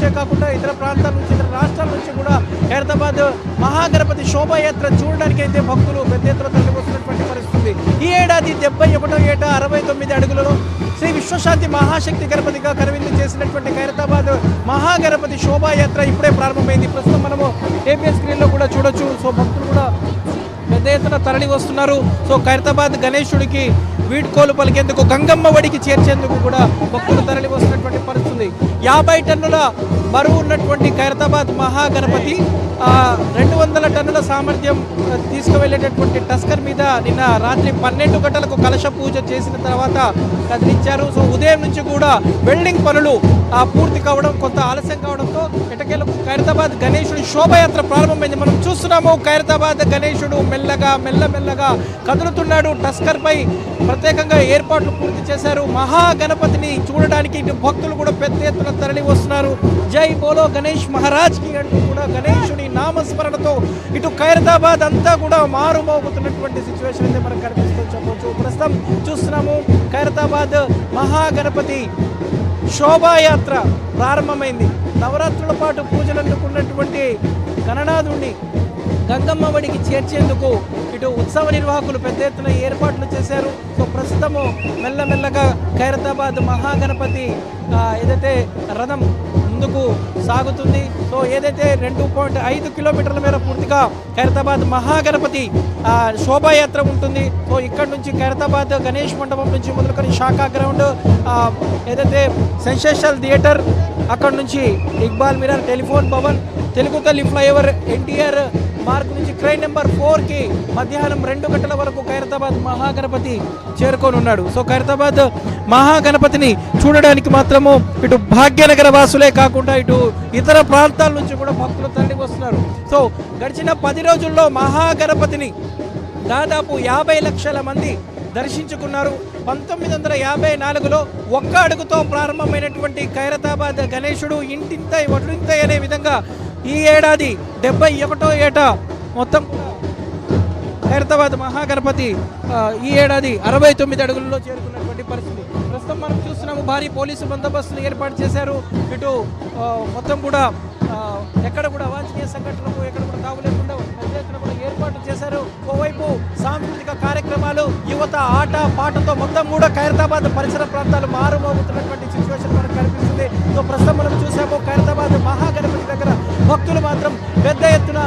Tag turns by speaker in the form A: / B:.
A: నుంచే కాకుండా ఇతర ప్రాంతాల నుంచి, ఇతర రాష్ట్రాల నుంచి కూడా ఖైరతాబాద్ మహాగణపతి శోభాయాత్ర చూడడానికి అయితే భక్తులు పెద్ద ఎత్తున తరలి వస్తున్నటువంటి పరిస్థితి. ఈ ఏడాది 71వ ఏట 69 అడుగులలో శ్రీ విశ్వశాంతి మహాశక్తి గణపతిగా కనువిందు చేసినటువంటి ఖైరతాబాద్ మహాగణపతి శోభాయాత్ర ఇప్పుడే ప్రారంభమైంది. ప్రస్తుతం మనము ఏపీ స్క్రీన్లో కూడా చూడొచ్చు. సో భక్తులు కూడా పెద్ద ఎత్తున తరలి వస్తున్నారు. సో ఖైరతాబాద్ గణేశుడికి వీడ్కోలు పలికేందుకు, గంగమ్మ వడికి చేర్చేందుకు కూడా భక్తులు తరలి వస్తున్నటువంటి పరిస్థితి. 50 టన్నుల బరువు ఉన్నటువంటి ఖైరతాబాద్ మహాగణపతి 200 టన్నుల సామర్థ్యం తీసుకువెళ్ళేటటువంటి టస్కర్ మీద నిన్న రాత్రి 12 గంటలకు కలశ పూజ చేసిన తర్వాత కదిలించారు. సో ఉదయం నుంచి కూడా వెల్డింగ్ పనులు పూర్తి కావడం, కొంత ఆలస్యం కావడంతో ఎటకేలకు ఖైరతాబాద్ గణేశుడి శోభయాత్ర ప్రారంభమైంది. మనం చూస్తున్నాము ఖైరతాబాద్ గణేశుడు మెల్లగా కదులుతున్నాడు. టస్కర్ పై ప్రత్యేకంగా ఏర్పాట్లు పూర్తి చేశారు. మహాగణపతిని చూడడానికి ఇటు భక్తులు కూడా పెద్ద ఎత్తున తరలి వస్తున్నారు. జై బోలో గణేష్ మహారాజ్ కి అంటూ కూడా గణేశుని నామస్మరణతో ఇటు ఖైరతాబాద్ అంతా కూడా మారుమోగుతున్నటువంటి సిచ్యువేషన్ అయితే మనకు కనిపిస్తుంది చెప్పవచ్చు. ప్రస్తుతం చూస్తున్నాము ఖైరతాబాద్ మహాగణపతి శోభాయాత్ర ప్రారంభమైంది. నవరాత్రుల పాటు పూజలు అందుకున్నటువంటి గణనాథుడిని గంగమ్మ వడికి చేర్చేందుకు ఇటు ఉత్సవ నిర్వాహకులు పెద్ద ఎత్తున ఏర్పాట్లు చేశారు. సో ప్రస్తుతము మెల్లమెల్లగా ఖైరతాబాద్ మహాగణపతి ఏదైతే రథం ముందుకు సాగుతుంది. సో ఏదైతే 2.5 కిలోమీటర్ల మేర పూర్తిగా ఖైరతాబాద్ మహాగణపతి శోభాయాత్ర ఉంటుంది. సో ఇక్కడ నుంచి ఖైరతాబాద్ గణేష్ మండపం నుంచి మొదలుకొని శాఖా గ్రౌండ్, ఏదైతే సెన్సేషనల్ థియేటర్, అక్కడ నుంచి ఇక్బాల్ మిరర్, టెలిఫోన్ భవన్, తెలుగు తల్లి ఫ్లైఓవర్, ఎన్టీఆర్ మార్గ్ నుంచి క్రైన్ నెంబర్ 4కి మధ్యాహ్నం 2 గంటల వరకు ఖైరతాబాద్ మహాగణపతి చేరుకొని ఉన్నాడు. సో ఖైరతాబాద్ మహాగణపతిని చూడడానికి మాత్రము ఇటు భాగ్యనగర వాసులే కాకుండా ఇటు ఇతర ప్రాంతాల నుంచి కూడా భక్తులు తరలి వస్తున్నారు. సో గడిచిన 10 రోజుల్లో మహాగణపతిని దాదాపు 50 లక్షల మంది దర్శించుకున్నారు. 1954లో ఒక్క అడుగుతో ప్రారంభమైనటువంటి ఖైరతాబాద్ గణేశుడు ఇంటింతై వడ్లింతై అనే విధంగా ఈ ఏడాది 71వ ఏట మొత్తం ఖైరతాబాద్ మహాగణపతి ఈ ఏడాది 69 అడుగులలో చేరుకున్నటువంటి పరిస్థితి. ప్రస్తుతం మనం చూస్తున్నాము భారీ పోలీసు బందోబస్తును ఏర్పాటు చేశారు. ఇటు మొత్తం కూడా ఎక్కడ కూడా అవాంఛనీయ సంఘటనలకు ఎక్కడ కూడా తావు లేకుండా పెద్ద ఎత్తున కూడా ఏర్పాటు చేశారు. ఓవైపు సాంస్కృతిక కార్యక్రమాలు, యువత ఆట పాటతో మొత్తం కూడా ఖైరతాబాద్ పరిసర ప్రాంతాలు మారుమోగుతున్నటువంటి సిచ్యువేషన్ మనకు కనిపిస్తుంది. సో ప్రస్తుతం మనం చూసాము ఖైరతాబాద్ మహాగణపతి దగ్గర భక్తులు మాత్రం పెద్ద ఎత్తున